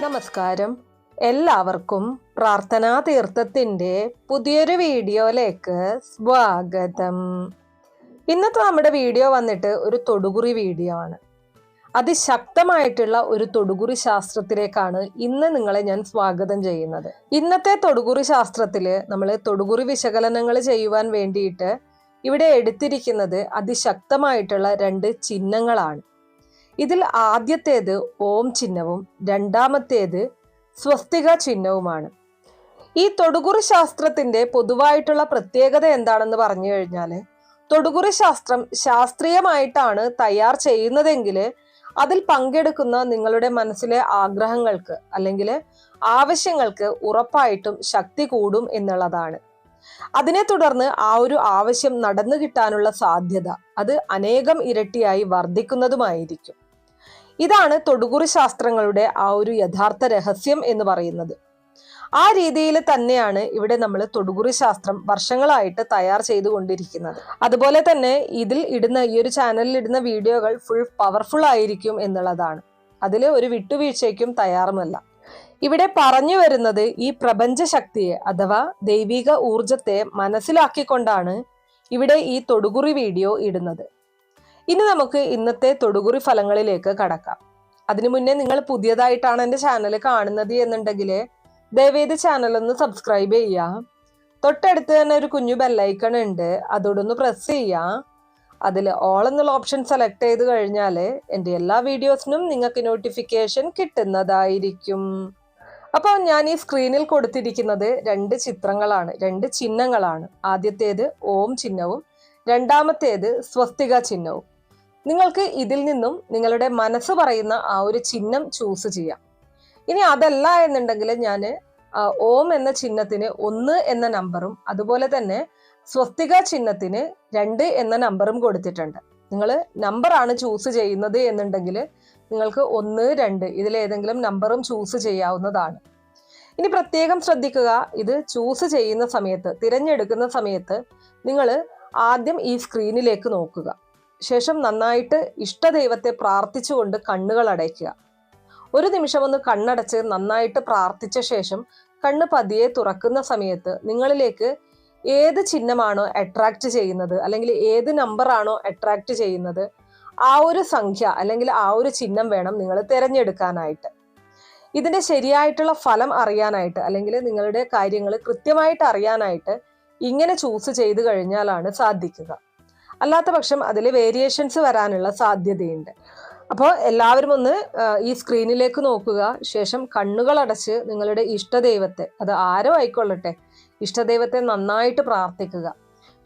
നമസ്കാരം. എല്ലാവർക്കും പ്രാർത്ഥനാ തീർത്ഥത്തിന്റെ പുതിയൊരു വീഡിയോയിലേക്ക് സ്വാഗതം. ഇന്നത്തെ നമ്മുടെ വീഡിയോ വന്നിട്ട് ഒരു തൊടുകുറി വീഡിയോ ആണ്. അതിശക്തമായിട്ടുള്ള ഒരു തൊടുകുറി ശാസ്ത്രത്തിലേക്കാണ് ഇന്ന് നിങ്ങളെ ഞാൻ സ്വാഗതം ചെയ്യുന്നത്. ഇന്നത്തെ തൊടുകുറി ശാസ്ത്രത്തില് നമ്മൾ തൊടുകുറി വിശകലനങ്ങൾ ചെയ്യുവാൻ വേണ്ടിയിട്ട് ഇവിടെ എടുത്തിരിക്കുന്നത് അതിശക്തമായിട്ടുള്ള 2 ചിഹ്നങ്ങളാണ്. ഇതിൽ ആദ്യത്തേത് ഓം ചിഹ്നവും രണ്ടാമത്തേത് സ്വസ്തിക ചിഹ്നവുമാണ്. ഈ തൊടുകുറി ശാസ്ത്രത്തിന്റെ പൊതുവായിട്ടുള്ള പ്രത്യേകത എന്താണെന്ന് പറഞ്ഞു കഴിഞ്ഞാൽ, തൊടുകുറി ശാസ്ത്രം ശാസ്ത്രീയമായിട്ടാണ് തയ്യാർ ചെയ്യുന്നതെങ്കിൽ അതിൽ പങ്കെടുക്കുന്ന നിങ്ങളുടെ മനസ്സിലെ ആഗ്രഹങ്ങൾക്ക് അല്ലെങ്കിൽ ആവശ്യങ്ങൾക്ക് ഉറപ്പായിട്ടും ശക്തി കൂടും എന്നുള്ളതാണ്. അതിനെ തുടർന്ന് ആ ഒരു ആവശ്യം നടന്നു കിട്ടാനുള്ള സാധ്യത അത് അനേകം ഇരട്ടിയായി വർദ്ധിക്കുന്നതുമായിരിക്കും. ഇതാണ് തൊടുകുറി ശാസ്ത്രങ്ങളുടെ ആ ഒരു യഥാർത്ഥ രഹസ്യം എന്ന് പറയുന്നത്. ആ രീതിയിൽ തന്നെയാണ് ഇവിടെ നമ്മൾ തൊടുകുറി ശാസ്ത്രം വർഷങ്ങളായിട്ട് തയ്യാർ ചെയ്തുകൊണ്ടിരിക്കുന്നത്. അതുപോലെ തന്നെ ഇതിൽ ഇടുന്ന ഈ ഒരു ചാനലിൽ ഇടുന്ന വീഡിയോകൾ ഫുൾ പവർഫുൾ ആയിരിക്കും എന്നുള്ളതാണ്. അതിൽ ഒരു വിട്ടുവീഴ്ചയ്ക്കും തയ്യാറുമല്ല. ഇവിടെ പറഞ്ഞു വരുന്നത് ഈ പ്രപഞ്ച ശക്തിയെ അഥവാ ദൈവിക ഊർജത്തെ മനസ്സിലാക്കിക്കൊണ്ടാണ് ഇവിടെ ഈ തൊടുകുറി വീഡിയോ ഇടുന്നത്. ഇനി നമുക്ക് ഇന്നത്തെ തൊടുകുറി ഫലങ്ങളിലേക്ക് കടക്കാം. അതിനു മുന്നേ നിങ്ങൾ പുതിയതായിട്ടാണ് എൻ്റെ ചാനൽ കാണുന്നത് എന്നുണ്ടെങ്കിൽ ദയവേത് ചാനൽ ഒന്ന് സബ്സ്ക്രൈബ് ചെയ്യുക. തൊട്ടടുത്ത് തന്നെ ഒരു കുഞ്ഞു ബെല്ലൈക്കൺ ഉണ്ട്, അതോടൊന്ന് പ്രസ് ചെയ്യുക. അതിൽ ഓൾ എന്നുള്ള ഓപ്ഷൻ സെലക്ട് ചെയ്ത് കഴിഞ്ഞാൽ എൻ്റെ എല്ലാ വീഡിയോസിനും നിങ്ങൾക്ക് നോട്ടിഫിക്കേഷൻ കിട്ടുന്നതായിരിക്കും. അപ്പോൾ ഞാൻ ഈ സ്ക്രീനിൽ കൊടുത്തിരിക്കുന്നത് 2 ചിത്രങ്ങളാണ്, 2 ചിഹ്നങ്ങളാണ്. ആദ്യത്തേത് ഓം ചിഹ്നവും രണ്ടാമത്തേത് സ്വസ്തിക ചിഹ്നവും. നിങ്ങൾക്ക് ഇതിൽ നിന്നും നിങ്ങളുടെ മനസ്സ് പറയുന്ന ആ ഒരു ചിഹ്നം ചൂസ് ചെയ്യാം. ഇനി അതല്ല എന്നുണ്ടെങ്കിൽ ഞാൻ ഓം എന്ന ചിഹ്നത്തിന് 1 എന്ന നമ്പറും അതുപോലെ തന്നെ സ്വസ്തിക ചിഹ്നത്തിന് 2 എന്ന നമ്പറും കൊടുത്തിട്ടുണ്ട്. നിങ്ങൾ നമ്പറാണ് ചൂസ് ചെയ്യുന്നത് എന്നുണ്ടെങ്കിൽ നിങ്ങൾക്ക് 1, 2 ഇതിലേതെങ്കിലും നമ്പറും ചൂസ് ചെയ്യാവുന്നതാണ്. ഇനി പ്രത്യേകം ശ്രദ്ധിക്കുക, ഇത് ചൂസ് ചെയ്യുന്ന സമയത്ത്, തിരഞ്ഞെടുക്കുന്ന സമയത്ത് നിങ്ങൾ ആദ്യം ഈ സ്ക്രീനിലേക്ക് നോക്കുക. ശേഷം നന്നായിട്ട് ഇഷ്ടദൈവത്തെ പ്രാർത്ഥിച്ചുകൊണ്ട് കണ്ണുകൾ അടയ്ക്കുക. ഒരു നിമിഷം ഒന്ന് കണ്ണടച്ച് നന്നായിട്ട് പ്രാർത്ഥിച്ച ശേഷം കണ്ണ് പതിയെ തുറക്കുന്ന സമയത്ത് നിങ്ങളിലേക്ക് ഏത് ചിഹ്നമാണോ അട്രാക്റ്റ് ചെയ്യുന്നത് അല്ലെങ്കിൽ ഏത് നമ്പറാണോ അട്രാക്റ്റ് ചെയ്യുന്നത് ആ ഒരു സംഖ്യ അല്ലെങ്കിൽ ആ ഒരു ചിഹ്നം വേണം നിങ്ങൾ തിരഞ്ഞെടുക്കാനായിട്ട്. ഇതിന്റെ ശരിയായിട്ടുള്ള ഫലം അറിയാനായിട്ട് അല്ലെങ്കിൽ നിങ്ങളുടെ കാര്യങ്ങൾ കൃത്യമായിട്ട് അറിയാനായിട്ട് ഇങ്ങനെ ചൂസ് ചെയ്ത് കഴിഞ്ഞാലാണ് സാധിക്കുക. അല്ലാത്ത പക്ഷം അതിൽ വേരിയേഷൻസ് വരാനുള്ള സാധ്യതയുണ്ട്. അപ്പോൾ എല്ലാവരും ഒന്ന് ഈ സ്ക്രീനിലേക്ക് നോക്കുക. ശേഷം കണ്ണുകൾ അടച്ച് നിങ്ങളുടെ ഇഷ്ടദൈവത്തെ, അത് ആരോ ആയിക്കൊള്ളട്ടെ, ഇഷ്ടദൈവത്തെ നന്നായിട്ട് പ്രാർത്ഥിക്കുക.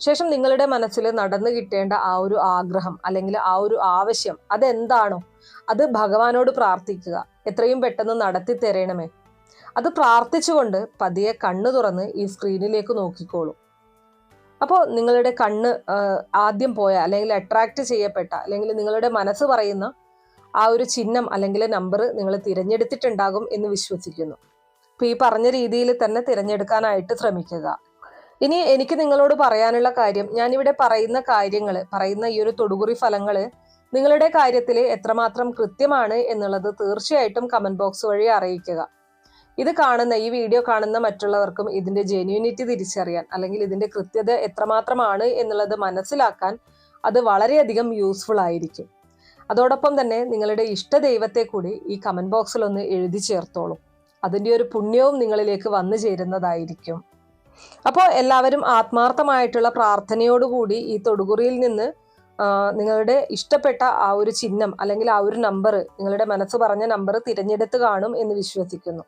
ശേഷം നിങ്ങളുടെ മനസ്സിൽ നടന്നു കിട്ടേണ്ട ആ ഒരു ആഗ്രഹം അല്ലെങ്കിൽ ആ ഒരു ആവശ്യം അതെന്താണോ അത് ഭഗവാനോട് പ്രാർത്ഥിക്കുക. എത്രയും പെട്ടെന്ന് നടത്തി തരണമേ. അത് പ്രാർത്ഥിച്ചുകൊണ്ട് പതിയെ കണ്ണ് തുറന്ന് ഈ സ്ക്രീനിലേക്ക് നോക്കിക്കോളൂ. അപ്പോൾ നിങ്ങളുടെ കണ്ണ് ആദ്യം പോയ അല്ലെങ്കിൽ അട്രാക്റ്റ് ചെയ്യപ്പെട്ട അല്ലെങ്കിൽ നിങ്ങളുടെ മനസ്സ് പറയുന്ന ആ ഒരു ചിഹ്നം അല്ലെങ്കിൽ നമ്പർ നിങ്ങൾ തിരഞ്ഞെടുത്തിട്ടുണ്ടാകും എന്ന് വിശ്വസിക്കുന്നു. അപ്പോൾ ഈ പറഞ്ഞ രീതിയിൽ തന്നെ തിരഞ്ഞെടുക്കാനായിട്ട് ശ്രമിക്കുക. ഇനി എനിക്ക് നിങ്ങളോട് പറയാനുള്ള കാര്യം, ഞാനിവിടെ പറയുന്ന കാര്യങ്ങൾ, പറയുന്ന ഈ ഒരു തൊടുകുറി ഫലങ്ങൾ നിങ്ങളുടെ കാര്യത്തിൽ എത്രമാത്രം കൃത്യമാണ് എന്നുള്ളത് തീർച്ചയായിട്ടും കമന്റ് ബോക്സ് വഴി അറിയിക്കുക. ഇത് കാണുന്ന, ഈ വീഡിയോ കാണുന്ന മറ്റുള്ളവർക്കും ഇതിന്റെ ജെന്യൂനിറ്റി തിരിച്ചറിയാൻ അല്ലെങ്കിൽ ഇതിന്റെ കൃത്യത എത്രമാത്രമാണ് എന്നുള്ളത് മനസ്സിലാക്കാൻ അത് വളരെയധികം യൂസ്ഫുൾ ആയിരിക്കും. അതോടൊപ്പം തന്നെ നിങ്ങളുടെ ഇഷ്ടദൈവത്തെ കൂടി ഈ കമന്റ് ബോക്സിൽ ഒന്ന് എഴുതി ചേർത്തോളൂ. അതിൻ്റെ ഒരു പുണ്യവും നിങ്ങളിലേക്ക് വന്നു ചേരുന്നതായിരിക്കും. അപ്പോൾ എല്ലാവരും ആത്മാർത്ഥമായിട്ടുള്ള പ്രാർത്ഥനയോടുകൂടി ഈ തൊടുകുറിയിൽ നിന്ന് നിങ്ങളുടെ ഇഷ്ടപ്പെട്ട ആ ഒരു ചിഹ്നം അല്ലെങ്കിൽ ആ ഒരു നമ്പർ, നിങ്ങളുടെ മനസ്സ് പറഞ്ഞ നമ്പർ തിരഞ്ഞെടുത്ത് കാണും എന്ന് വിശ്വസിക്കുന്നു.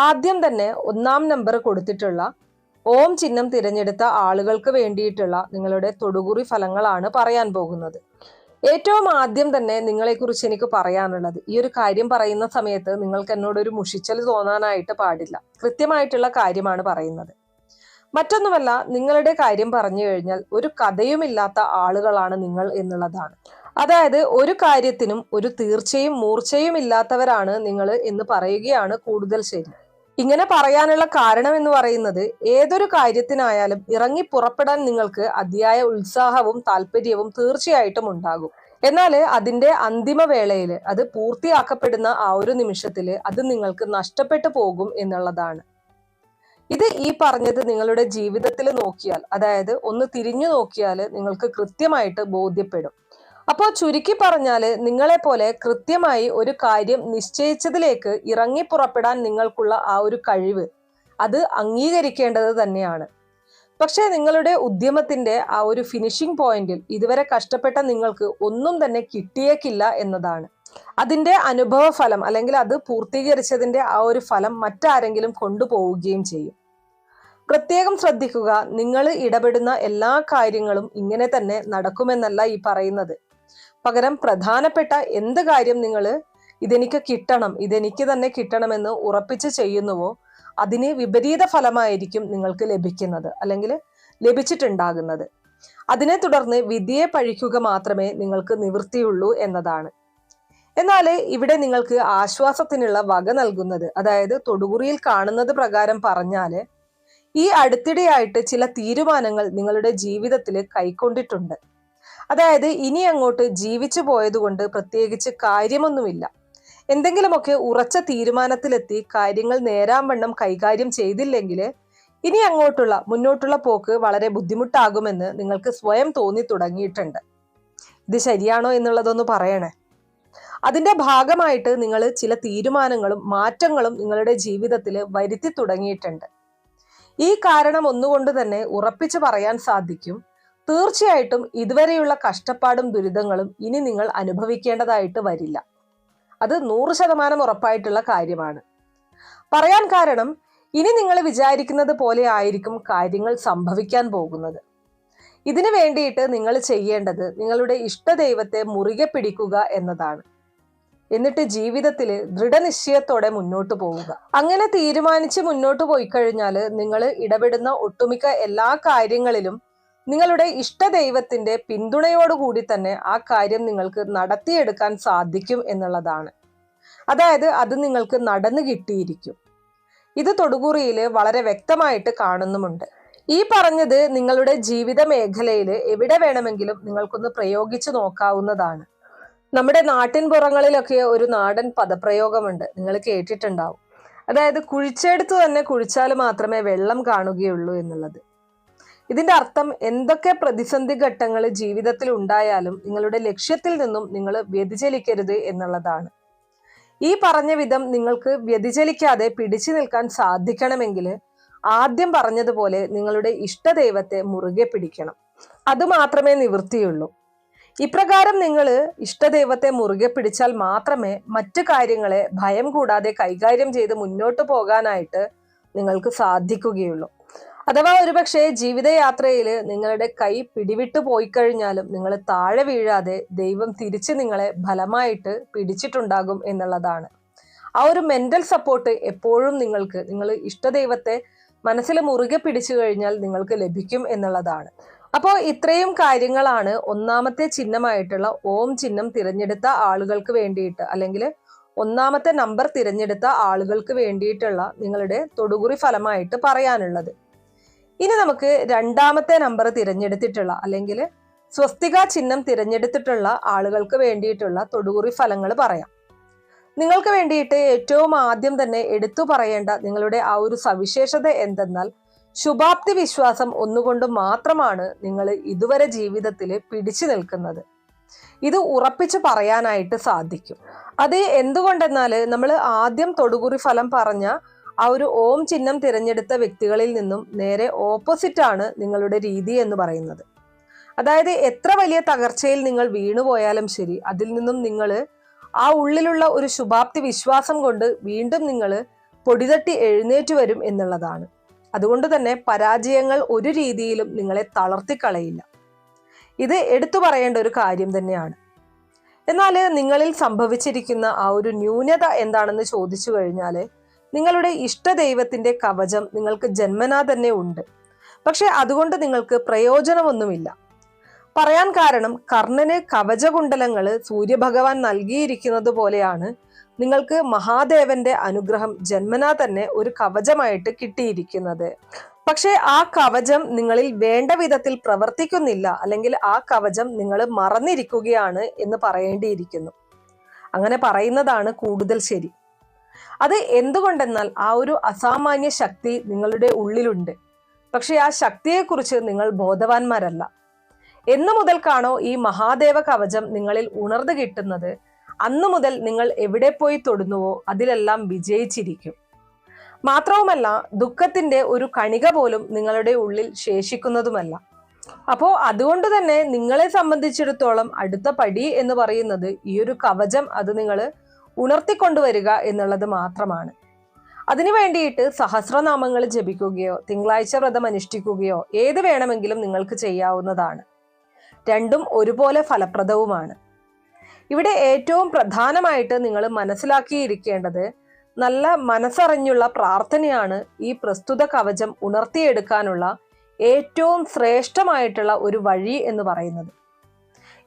ആദ്യം തന്നെ 1-ാം നമ്പർ കൊടുത്തിട്ടുള്ള ഓം ചിഹ്നം തിരഞ്ഞെടുത്ത ആളുകൾക്ക് വേണ്ടിയിട്ടുള്ള നിങ്ങളുടെ തൊടുകുറി ഫലങ്ങളാണ് പറയാൻ പോകുന്നത്. ഏറ്റവും ആദ്യം തന്നെ നിങ്ങളെക്കുറിച്ച് എനിക്ക് പറയാനുള്ളത്, ഈ ഒരു കാര്യം പറയുന്ന സമയത്ത് നിങ്ങൾക്ക് എന്നോടൊരു മുഷിച്ചൽ തോന്നാനായിട്ട് പാടില്ല. കൃത്യമായിട്ടുള്ള കാര്യമാണ് പറയുന്നത്. മറ്റൊന്നുമല്ല, നിങ്ങളുടെ കാര്യം പറഞ്ഞു കഴിഞ്ഞാൽ ഒരു കഥയുമില്ലാത്ത ആളുകളാണ് നിങ്ങൾ എന്നുള്ളതാണ്. അതായത് ഒരു കാര്യത്തിനും ഒരു തീർച്ചയും മൂർച്ചയും ഇല്ലാത്തവരാണ് നിങ്ങൾ എന്ന് പറയുകയാണ് കൂടുതൽ ശരി. ഇങ്ങനെ പറയാനുള്ള കാരണം എന്ന് പറയുന്നത്, ഏതൊരു കാര്യത്തിനായാലും ഇറങ്ങി പുറപ്പെടാൻ നിങ്ങൾക്ക് അതിയായ ഉത്സാഹവും താല്പര്യവും തീർച്ചയായിട്ടും ഉണ്ടാകും. എന്നാൽ അതിന്റെ അന്തിമ വേളയിൽ അത് പൂർത്തിയാക്കപ്പെടുന്ന ആ ഒരു നിമിഷത്തിൽ അത് നിങ്ങൾക്ക് നഷ്ടപ്പെട്ടു പോകും എന്നുള്ളതാണ്. ഇത് ഈ പറഞ്ഞത് നിങ്ങളുടെ ജീവിതത്തിൽ നോക്കിയാൽ, അതായത് ഒന്ന് തിരിഞ്ഞു നോക്കിയാൽ നിങ്ങൾക്ക് കൃത്യമായിട്ട് ബോധ്യപ്പെടും. അപ്പോൾ ചുരുക്കി പറഞ്ഞാല് നിങ്ങളെ പോലെ കൃത്യമായി ഒരു കാര്യം നിശ്ചയിച്ചതിലേക്ക് ഇറങ്ങി പുറപ്പെടാൻ നിങ്ങൾക്കുള്ള ആ ഒരു കഴിവ് അത് അംഗീകരിക്കേണ്ടത് തന്നെയാണ്. പക്ഷേ നിങ്ങളുടെ ഉദ്യമത്തിന്റെ ആ ഒരു ഫിനിഷിംഗ് പോയിന്റിൽ ഇതുവരെ കഷ്ടപ്പെട്ട നിങ്ങൾക്ക് ഒന്നും തന്നെ കിട്ടിയേക്കില്ല എന്നതാണ്. അതിന്റെ അനുഭവ ഫലം അല്ലെങ്കിൽ അത് പൂർത്തീകരിച്ചതിന്റെ ആ ഒരു ഫലം മറ്റാരെങ്കിലും കൊണ്ടുപോവുകയും ചെയ്യും. പ്രത്യേകം ശ്രദ്ധിക്കുക, നിങ്ങൾ ഇടപെടുന്ന എല്ലാ കാര്യങ്ങളും ഇങ്ങനെ തന്നെ നടക്കുമെന്നല്ല ഈ പറയുന്നത്. പകരം പ്രധാനപ്പെട്ട എന്ത് കാര്യം നിങ്ങൾ ഇതെനിക്ക് കിട്ടണം, ഇതെനിക്ക് തന്നെ കിട്ടണമെന്ന് ഉറപ്പിച്ച് ചെയ്യുന്നുവോ അതിന് വിപരീത ഫലമായിരിക്കും നിങ്ങൾക്ക് ലഭിക്കുന്നത് അല്ലെങ്കിൽ ലഭിച്ചിട്ടുണ്ടാകുന്നത്. അതിനെ തുടർന്ന് വിധിയെ പഴിക്കുക മാത്രമേ നിങ്ങൾക്ക് നിവൃത്തിയുള്ളൂ എന്നതാണ്. എന്നാൽ ഇവിടെ നിങ്ങൾക്ക് ആശ്വാസത്തിനുള്ള വക നൽകുന്നത്, അതായത് തൊടുകുറിയിൽ കാണുന്നത് പ്രകാരം പറഞ്ഞാല് ഈ അടുത്തിടെയായിട്ട് ചില തീരുമാനങ്ങൾ നിങ്ങളുടെ ജീവിതത്തിൽ കൈക്കൊണ്ടിട്ടുണ്ട്. അതായത് ഇനി അങ്ങോട്ട് ജീവിച്ചു പോയതുകൊണ്ട് പ്രത്യേകിച്ച് കാര്യമൊന്നുമില്ല. എന്തെങ്കിലുമൊക്കെ ഉറച്ച തീരുമാനത്തിലെത്തി കാര്യങ്ങൾ നേരാംവണ്ണം കൈകാര്യം ചെയ്തില്ലെങ്കിൽ ഇനി അങ്ങോട്ടുള്ള മുന്നോട്ടുള്ള പോക്ക് വളരെ ബുദ്ധിമുട്ടാകുമെന്ന് നിങ്ങൾക്ക് സ്വയം തോന്നി തുടങ്ങിയിട്ടുണ്ട്. ഇത് ശരിയാണോ എന്നുള്ളതൊന്ന് പറയണേ. അതിന്റെ ഭാഗമായിട്ട് നിങ്ങൾ ചില തീരുമാനങ്ങളും മാറ്റങ്ങളും നിങ്ങളുടെ ജീവിതത്തിൽ വരുത്തി തുടങ്ങിയിട്ടുണ്ട്. ഈ കാരണം ഒന്നുകൊണ്ട് തന്നെ ഉറപ്പിച്ചു പറയാൻ സാധിക്കും, തീർച്ചയായിട്ടും ഇതുവരെയുള്ള കഷ്ടപ്പാടും ദുരിതങ്ങളും ഇനി നിങ്ങൾ അനുഭവിക്കേണ്ടതായിട്ട് വരില്ല. അത് 100% ഉറപ്പായിട്ടുള്ള കാര്യമാണ്. പറയാൻ കാരണം ഇനി നിങ്ങൾ വിചാരിക്കുന്നത് പോലെ ആയിരിക്കും കാര്യങ്ങൾ സംഭവിക്കാൻ പോകുന്നത്. ഇതിനു വേണ്ടിയിട്ട് നിങ്ങൾ ചെയ്യേണ്ടത് നിങ്ങളുടെ ഇഷ്ടദൈവത്തെ മുറുകെ പിടിക്കുക എന്നതാണ്. എന്നിട്ട് ജീവിതത്തിൽ ദൃഢനിശ്ചയത്തോടെ മുന്നോട്ട് പോവുക. അങ്ങനെ തീരുമാനിച്ച് മുന്നോട്ട് പോയി കഴിഞ്ഞാൽ നിങ്ങൾ ഇടപെടുന്ന ഒട്ടുമിക്ക എല്ലാ കാര്യങ്ങളിലും നിങ്ങളുടെ ഇഷ്ടദൈവത്തിന്റെ പിന്തുണയോടുകൂടി തന്നെ ആ കാര്യം നിങ്ങൾക്ക് നടത്തിയെടുക്കാൻ സാധിക്കും എന്നുള്ളതാണ്. അതായത് അത് നിങ്ങൾക്ക് നടന്നു കിട്ടിയിരിക്കും. ഇത് തൊടുകുറിയിൽ വളരെ വ്യക്തമായിട്ട് കാണുന്നുമുണ്ട്. ഈ പറഞ്ഞത് നിങ്ങളുടെ ജീവിത മേഖലയിൽ എവിടെ വേണമെങ്കിലും നിങ്ങൾക്കൊന്ന് പ്രയോഗിച്ചു നോക്കാവുന്നതാണ്. നമ്മുടെ നാട്ടിൻ പുറങ്ങളിലൊക്കെ ഒരു നാടൻ പദപ്രയോഗമുണ്ട്, നിങ്ങൾ കേട്ടിട്ടുണ്ടാവും. അതായത് കുഴിച്ചെടുത്ത് തന്നെ കുഴിച്ചാൽ മാത്രമേ വെള്ളം കാണുകയുള്ളൂ എന്നുള്ളത്. ഇതിന്റെ അർത്ഥം എന്തൊക്കെ പ്രതിസന്ധി ഘട്ടങ്ങൾ ജീവിതത്തിൽ ഉണ്ടായാലും നിങ്ങളുടെ ലക്ഷ്യത്തിൽ നിന്നും നിങ്ങൾ വ്യതിചലിക്കരുത് എന്നുള്ളതാണ്. ഈ പറഞ്ഞ വിധം നിങ്ങൾക്ക് വ്യതിചലിക്കാതെ പിടിച്ചു നിൽക്കാൻ സാധിക്കണമെങ്കിൽ ആദ്യം പറഞ്ഞതുപോലെ നിങ്ങളുടെ ഇഷ്ടദൈവത്തെ മുറുകെ പിടിക്കണം. അതുമാത്രമേ നിവൃത്തിയുള്ളൂ. ഇപ്രകാരം നിങ്ങൾ ഇഷ്ടദൈവത്തെ മുറുകെ പിടിച്ചാൽ മാത്രമേ മറ്റു കാര്യങ്ങളെ ഭയം കൂടാതെ കൈകാര്യം ചെയ്ത് മുന്നോട്ട് പോകാനായിട്ട് നിങ്ങൾക്ക് സാധിക്കുകയുള്ളൂ. അഥവാ ഒരുപക്ഷെ ജീവിതയാത്രയിൽ നിങ്ങളുടെ കൈ പിടിവിട്ടു പോയി കഴിഞ്ഞാലും നിങ്ങൾ താഴെ വീഴാതെ ദൈവം തിരിച്ച് നിങ്ങളെ ഫലമായിട്ട് പിടിച്ചിട്ടുണ്ടാകും എന്നുള്ളതാണ്. ആ ഒരു മെന്റൽ സപ്പോർട്ട് എപ്പോഴും നിങ്ങൾ ഇഷ്ടദൈവത്തെ മനസ്സിൽ മുറുകെ പിടിച്ചു കഴിഞ്ഞാൽ നിങ്ങൾക്ക് ലഭിക്കും എന്നുള്ളതാണ്. അപ്പോൾ ഇത്രയും കാര്യങ്ങളാണ് ഒന്നാമത്തെ ചിഹ്നമായിട്ടുള്ള ഓം ചിഹ്നം തിരഞ്ഞെടുത്ത ആളുകൾക്ക് വേണ്ടിയിട്ട്, അല്ലെങ്കിൽ ഒന്നാമത്തെ നമ്പർ തിരഞ്ഞെടുത്ത ആളുകൾക്ക് വേണ്ടിയിട്ടുള്ള നിങ്ങളുടെ തൊടുകുറി ഫലമായിട്ട് പറയാനുള്ളത്. ഇനി നമുക്ക് രണ്ടാമത്തെ നമ്പർ തിരഞ്ഞെടുത്തിട്ടുള്ള അല്ലെങ്കിൽ സ്വസ്തിക ചിഹ്നം തിരഞ്ഞെടുത്തിട്ടുള്ള ആളുകൾക്ക് വേണ്ടിയിട്ടുള്ള തൊടുകുറി ഫലങ്ങൾ പറയാം. നിങ്ങൾക്ക് വേണ്ടിയിട്ട് ഏറ്റവും ആദ്യം തന്നെ എടുത്തു പറയേണ്ട നിങ്ങളുടെ ആ ഒരു സവിശേഷത എന്തെന്നാൽ ശുഭാപ്തി വിശ്വാസം ഒന്നുകൊണ്ട് മാത്രമാണ് നിങ്ങൾ ഇതുവരെ ജീവിതത്തിൽ പിടിച്ചു നിൽക്കുന്നത്. ഇത് ഉറപ്പിച്ചു പറയാനായിട്ട് സാധിക്കും. അത് എന്തുകൊണ്ടെന്നാൽ നമ്മൾ ആദ്യം തൊടുകുറി ഫലം പറഞ്ഞ ആ ഒരു ഓം ചിഹ്നം തിരഞ്ഞെടുത്ത വ്യക്തികളിൽ നിന്നും നേരെ ഓപ്പോസിറ്റ് ആണ് നിങ്ങളുടെ രീതി എന്ന് പറയുന്നത്. അതായത് എത്ര വലിയ തകർച്ചയിൽ നിങ്ങൾ വീണുപോയാലും ശരി, അതിൽ നിന്നും നിങ്ങൾ ആ ഉള്ളിലുള്ള ഒരു ശുഭാപ്തി വിശ്വാസം കൊണ്ട് വീണ്ടും നിങ്ങൾ പൊടിതട്ടി എഴുന്നേറ്റ് വരും എന്നുള്ളതാണ്. അതുകൊണ്ട് തന്നെ പരാജയങ്ങൾ ഒരു രീതിയിലും നിങ്ങളെ തളർത്തിക്കളയില്ല. ഇത് എടുത്തു പറയേണ്ട ഒരു കാര്യം തന്നെയാണ്. എന്നാൽ നിങ്ങളിൽ സംഭവിച്ചിരിക്കുന്ന ആ ഒരു ന്യൂനത എന്താണെന്ന് ചോദിച്ചു കഴിഞ്ഞാൽ നിങ്ങളുടെ ഇഷ്ടദൈവത്തിന്റെ കവചം നിങ്ങൾക്ക് ജന്മനാ തന്നെ ഉണ്ട്. പക്ഷെ അതുകൊണ്ട് നിങ്ങൾക്ക് പ്രയോജനമൊന്നുമില്ല. പറയാൻ കാരണം കർണന് കവചകുണ്ടലങ്ങൾ സൂര്യഭഗവാൻ നൽകിയിരിക്കുന്നത് പോലെയാണ് നിങ്ങൾക്ക് മഹാദേവന്റെ അനുഗ്രഹം ജന്മനാ തന്നെ ഒരു കവചമായിട്ട് കിട്ടിയിരിക്കുന്നത്. പക്ഷെ ആ കവചം നിങ്ങളിൽ വേണ്ട വിധത്തിൽ പ്രവർത്തിക്കുന്നില്ല, അല്ലെങ്കിൽ ആ കവചം നിങ്ങൾ മറന്നിരിക്കുകയാണ് എന്ന് പറയേണ്ടിയിരിക്കുന്നു. അങ്ങനെ പറയുന്നതാണ് കൂടുതൽ ശരി. അത് എന്തുകൊണ്ടെന്നാൽ ആ ഒരു അസാമാന്യ ശക്തി നിങ്ങളുടെ ഉള്ളിലുണ്ട്. പക്ഷെ ആ ശക്തിയെക്കുറിച്ച് നിങ്ങൾ ബോധവാന്മാരല്ല. എന്നു മുതൽക്കാണോ ഈ മഹാദേവ കവചം നിങ്ങളിൽ ഉണർന്നു കിട്ടുന്നത്, അന്നു മുതൽ നിങ്ങൾ എവിടെ പോയി തൊടുന്നുവോ അതിലെല്ലാം വിജയിച്ചിരിക്കും. മാത്രവുമല്ല, ദുഃഖത്തിന്റെ ഒരു കണിക പോലും നിങ്ങളുടെ ഉള്ളിൽ ശേഷിക്കുന്നതുമല്ല. അപ്പോ അതുകൊണ്ട് തന്നെ നിങ്ങളെ സംബന്ധിച്ചിടത്തോളം അടുത്ത പടി എന്ന് പറയുന്നത് ഈ ഒരു കവചം അത് നിങ്ങൾ ഉണർത്തിക്കൊണ്ടുവരിക എന്നുള്ളത് മാത്രമാണ്. അതിനു വേണ്ടിയിട്ട് സഹസ്രനാമങ്ങൾ ജപിക്കുകയോ തിങ്കളാഴ്ച വ്രതം അനുഷ്ഠിക്കുകയോ ഏത് വേണമെങ്കിലും നിങ്ങൾക്ക് ചെയ്യാവുന്നതാണ്. രണ്ടും ഒരുപോലെ ഫലപ്രദവുമാണ്. ഇവിടെ ഏറ്റവും പ്രധാനമായിട്ട് നിങ്ങൾ മനസ്സിലാക്കിയിരിക്കേണ്ടത് നല്ല മനസ്സറിഞ്ഞുള്ള പ്രാർത്ഥനയാണ് ഈ പ്രസ്തുത കവചം ഉണർത്തിയെടുക്കാനുള്ള ഏറ്റവും ശ്രേഷ്ഠമായിട്ടുള്ള ഒരു വഴി എന്ന് പറയുന്നത്.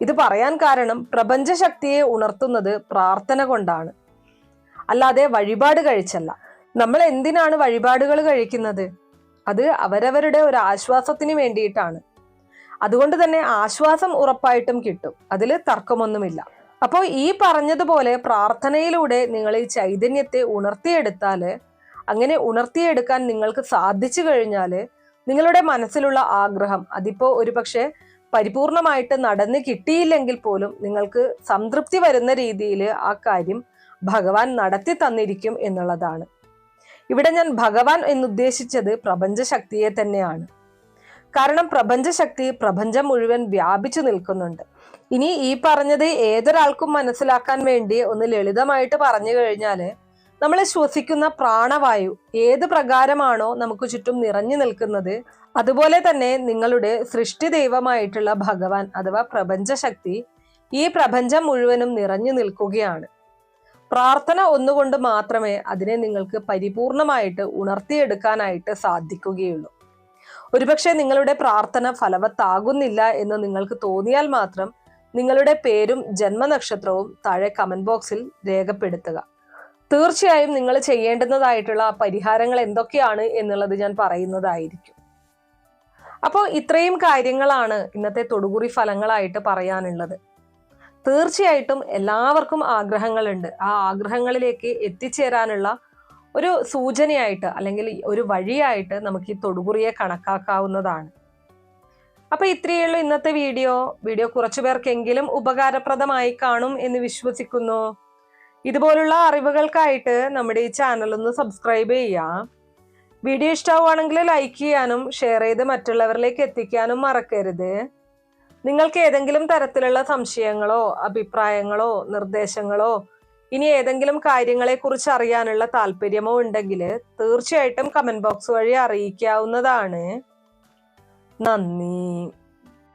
ഇത് പറയാൻ കാരണം പ്രപഞ്ചശക്തിയെ ഉണർത്തുന്നത് പ്രാർത്ഥന കൊണ്ടാണ്, അല്ലാതെ വഴിപാട് കഴിച്ചല്ല. നമ്മൾ എന്തിനാണ് വഴിപാടുകൾ കഴിക്കുന്നത്? അത് അവരവരുടെ ഒരു ആശ്വാസത്തിന് വേണ്ടിയിട്ടാണ്. അതുകൊണ്ട് തന്നെ ആശ്വാസം ഉറപ്പായിട്ടും കിട്ടും, അതിൽ തർക്കമൊന്നുമില്ല. അപ്പോൾ ഈ പറഞ്ഞതുപോലെ പ്രാർത്ഥനയിലൂടെ നിങ്ങൾ ഈ ചൈതന്യത്തെ ഉണർത്തിയെടുത്താൽ, അങ്ങനെ ഉണർത്തിയെടുക്കാൻ നിങ്ങൾക്ക് സാധിച്ചു കഴിഞ്ഞാൽ നിങ്ങളുടെ മനസ്സിലുള്ള ആഗ്രഹം അതിപ്പോ ഒരുപക്ഷെ പരിപൂർണമായിട്ട് നടന്നു കിട്ടിയില്ലെങ്കിൽ പോലും നിങ്ങൾക്ക് സംതൃപ്തി വരുന്ന രീതിയിൽ ആ കാര്യം ഭഗവാൻ നടത്തി തന്നിരിക്കും എന്നുള്ളതാണ്. ഇവിടെ ഞാൻ ഭഗവാൻ എന്നുദ്ദേശിച്ചത് പ്രപഞ്ചശക്തിയെ തന്നെയാണ്. കാരണം പ്രപഞ്ചശക്തി പ്രപഞ്ചം മുഴുവൻ വ്യാപിച്ചു നിൽക്കുന്നുണ്ട്. ഇനി ഈ പറഞ്ഞത് ഏതൊരാൾക്കും മനസ്സിലാക്കാൻ വേണ്ടി ഒന്ന് ലളിതമായിട്ട് പറഞ്ഞു കഴിഞ്ഞാല്, നമ്മൾ ശ്വസിക്കുന്ന പ്രാണവായു ഏത് പ്രകാരമാണോ നമുക്ക് ചുറ്റും നിറഞ്ഞു നിൽക്കുന്നത്, അതുപോലെ തന്നെ നിങ്ങളുടെ സൃഷ്ടി ദൈവമായിട്ടുള്ള ഭഗവാൻ അഥവാ പ്രപഞ്ചശക്തി ഈ പ്രപഞ്ചം മുഴുവനും നിറഞ്ഞു നിൽക്കുകയാണ്. പ്രാർത്ഥന ഒന്നുകൊണ്ട് മാത്രമേ അതിനെ നിങ്ങൾക്ക് പരിപൂർണമായിട്ട് ഉണർത്തിയെടുക്കാനായിട്ട് സാധിക്കുകയുള്ളൂ. ഒരുപക്ഷെ നിങ്ങളുടെ പ്രാർത്ഥന ഫലവത്താകുന്നില്ല എന്ന് നിങ്ങൾക്ക് തോന്നിയാൽ മാത്രം നിങ്ങളുടെ പേരും ജന്മനക്ഷത്രവും താഴെ കമന്റ് ബോക്സിൽ രേഖപ്പെടുത്തുക. തീർച്ചയായും നിങ്ങൾ ചെയ്യേണ്ടുന്നതായിട്ടുള്ള പരിഹാരങ്ങൾ എന്തൊക്കെയാണ് എന്നുള്ളത് ഞാൻ പറയുന്നതായിരിക്കും. അപ്പോൾ ഇത്രയും കാര്യങ്ങളാണ് ഇന്നത്തെ തൊടുകുറി ഫലങ്ങളായിട്ട് പറയാനുള്ളത്. തീർച്ചയായിട്ടും എല്ലാവർക്കും ആഗ്രഹങ്ങളുണ്ട്. ആ ആഗ്രഹങ്ങളിലേക്ക് എത്തിച്ചേരാനുള്ള ഒരു സൂചനയായിട്ട് അല്ലെങ്കിൽ ഒരു വഴിയായിട്ട് നമുക്ക് ഈ തൊടുകുറിയെ കണക്കാക്കാവുന്നതാണ്. അപ്പൊ ഇത്രയേ ഉള്ളൂ ഇന്നത്തെ വീഡിയോ കുറച്ചു പേർക്കെങ്കിലും ഉപകാരപ്രദമായി കാണും എന്ന് വിശ്വസിക്കുന്നു. ഇതുപോലുള്ള അറിവുകൾക്കായിട്ട് നമ്മുടെ ഈ ചാനൽ ഒന്ന് സബ്സ്ക്രൈബ് ചെയ്യാം. വീഡിയോ ഇഷ്ടമാവുകയാണെങ്കിൽ ലൈക്ക് ചെയ്യാനും ഷെയർ ചെയ്ത് മറ്റുള്ളവരിലേക്ക് എത്തിക്കാനും മറക്കരുത്. നിങ്ങൾക്ക് ഏതെങ്കിലും തരത്തിലുള്ള സംശയങ്ങളോ അഭിപ്രായങ്ങളോ നിർദ്ദേശങ്ങളോ ഇനി ഏതെങ്കിലും കാര്യങ്ങളെ കുറിച്ച് അറിയാനുള്ള താല്പര്യമോ ഉണ്ടെങ്കിൽ തീർച്ചയായിട്ടും കമന്റ് ബോക്സ് വഴി അറിയിക്കാവുന്നതാണ്. നന്ദി.